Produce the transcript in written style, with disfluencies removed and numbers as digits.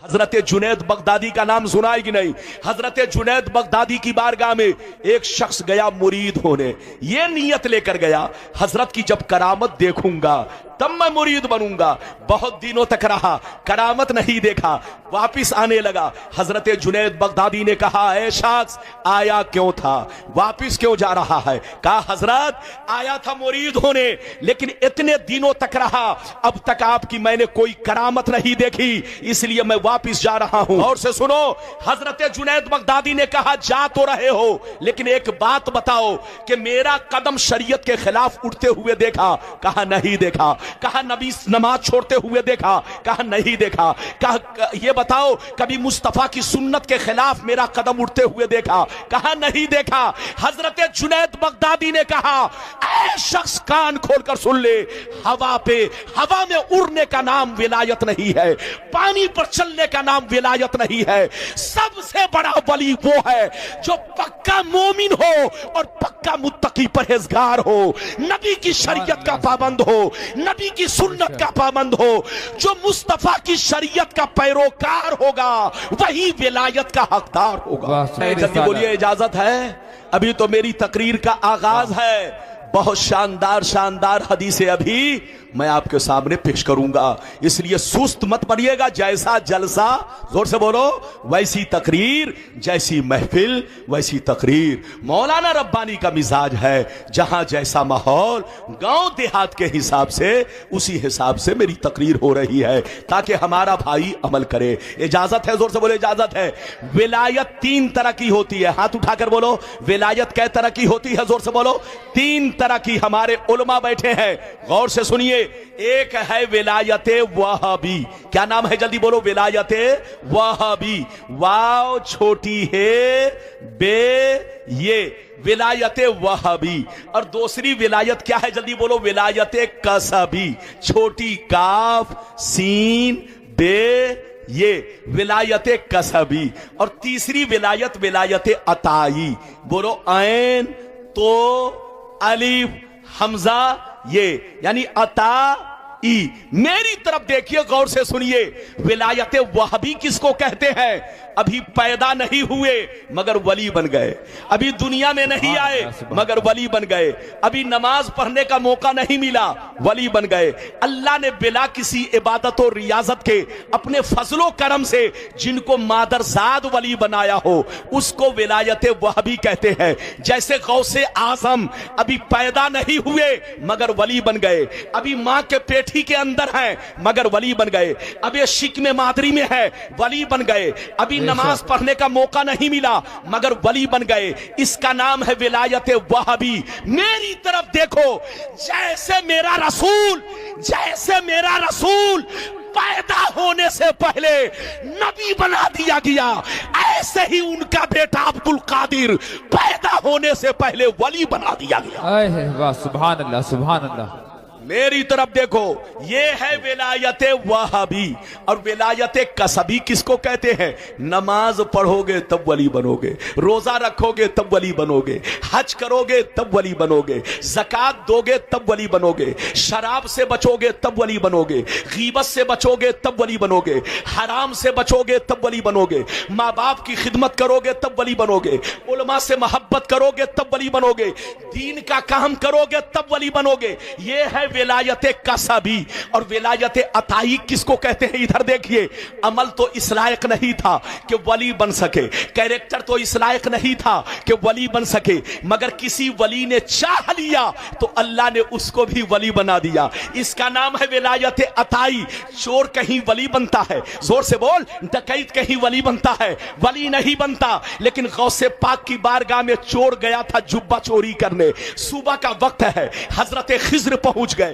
हजरत Junaid Baghdadi का नाम सुना है कि नहीं? हजरत जुनैद बगदादी की बारगाह में एक शख्स गया मुरीद होने, ये नियत लेकर गया हजरत की जब करामत देखूंगा तब मैं मुरीद बनूंगा। बहुत दिनों तक रहा, करामत नहीं देखा, वापिस आने लगा। हजरत जुनैद बगदादी ने कहा, ऐ शख्स आया क्यों था, वापिस क्यों जा रहा है? कहा हजरत आया था मुरीद होने, लेकिन इतने दिनों तक रहा, अब तक आपकी मैंने कोई करामत नहीं देखी, इसलिए मैं वापिस जा रहा हूं। और से सुनो, हजरत जुनैद बगदादी ने कहा जा तो रहे हो, लेकिन एक बात बताओ कि मेरा कदम शरीयत के खिलाफ उठते हुए देखा? कहा नहीं देखा। कहा नबी नमाज छोड़ते हुए देखा? कहा नहीं देखा। कहा ये बताओ कभी मुस्तफा की सुन्नत के खिलाफ मेरा कदम उठते हुए देखा? कहा नहीं देखा। हजरत जुनैद बगदादी ने कहा, ऐ शख्स कान खोलकर सुन ले, हवा पे, हवा में उड़ने का नाम विलायत नहीं है, पानी पर चलने का नाम विलायत नहीं है। सबसे बड़ा वली वो है जो पक्का मोमिन हो और पक्का मुत्तकी परहेजगार हो, नबी की शरीयत का पाबंद हो, नबी की सुन्नत का पाबंद हो। जो मुस्तफा की शरीयत का पैरोकार होगा वही विलायत का हकदार होगा। जल्दी बोलिए, इजाजत है? अभी तो मेरी तकरीर का आगाज है। बहुत शानदार शानदार हदीसें अभी मैं आपके सामने पेश करूंगा, इसलिए सुस्त मत पड़िएगा। जैसा जलसा, जोर से बोलो, वैसी तकरीर, जैसी महफिल वैसी तकरीर। मौलाना रब्बानी का मिजाज है, जहां जैसा माहौल गांव देहात के हिसाब से, उसी हिसाब से मेरी तकरीर हो रही है, ताकि हमारा भाई अमल करे। इजाजत है? जोर से बोलो, इजाजत है। विलायत तीन तरह की होती है, हाथ उठाकर बोलो, विलायत कै तरह की होती है? जोर से बोलो, तीन तरह की। हमारे उलमा बैठे हैं, गौर से सुनिए। एक है विलायते वहाबी। क्या नाम है? जल्दी बोलो, विलायते वहाबी। वाव छोटी है, बे ये विलायते वहाबी। और दूसरी विलायत क्या है? जल्दी बोलो, विलायते कसबी। छोटी काफ सीन बे ये विलायते कसबी। और तीसरी विलायत विलायते अताई। बोलो, ऐन तो अलिफ हमजा ये, यानी अता ई। मेरी तरफ देखिए, गौर से सुनिए। विलायत वहबी किसको कहते हैं? अभी पैदा नहीं हुए मगर वली बन गए, अभी दुनिया में नहीं आए मगर वली बन गए, अभी नमाज पढ़ने का मौका नहीं मिला, वली बन गए। अल्लाह ने बिला किसी इबादत और रियाजत के अपने फजलो करम से जिनको मादरजाद वली बनाया हो, उसको विलायत वहबी कहते हैं। जैसे गौसे आजम अभी पैदा नहीं हुए मगर वली बन गए, अभी मां के पेठी के अंदर हैं मगर वली बन गए, अब ये शिक्म मादरी में है, वली बन गए, अभी नमाज पढ़ने का मौका नहीं मिला मगर वली बन गए। इसका नाम है विलायत वहबी। मेरी तरफ देखो, जैसे मेरा रसूल पैदा होने से पहले नबी बना दिया गया, ऐसे ही उनका बेटा अब्दुल कादिर पैदा होने से पहले वली बना दिया गया। वाह, सुभान अल्लाह, सुभान अल्लाह। मेरी तरफ देखो, ये है विलायत वहाबी। और विलायत कसबी किसको कहते हैं? नमाज पढ़ोगे तब वली बनोगे, रोजा रखोगे तब वली बनोगे, हज करोगे तब वली बनोगे, ज़कात दोगे तब वली बनोगे, शराब से बचोगे तब वली बनोगे, गीबत से बचोगे तब वली बनोगे, हराम से बचोगे तब वली बनोगे, माँ बाप की खिदमत करोगे तब वली बनोगे, उलमा से मोहब्बत करोगे तब वली बनोगे, दीन का काम करोगे तब वली बनोगे। ये है विलायत कसबी। और विलायत अताई किसको कहते हैं? इधर देखिए, अमल तो इस लायक नहीं था कि वली बन सके, कैरेक्टर तो इस लायक नहीं था कि वली बन सके, मगर किसी वली ने चाह लिया तो अल्लाह ने उसको भी वली बना दिया। इसका नाम है विलायत अताई। चोर कहीं वली बनता है? जोर से बोल, डकैत कहीं वली बनता है? वली नहीं बनता। लेकिन गौसे पाक की बारगाह में चोर गया था जुब्बा चोरी करने, सुबह का वक्त है, हजरत खिज्र पहुंच गए।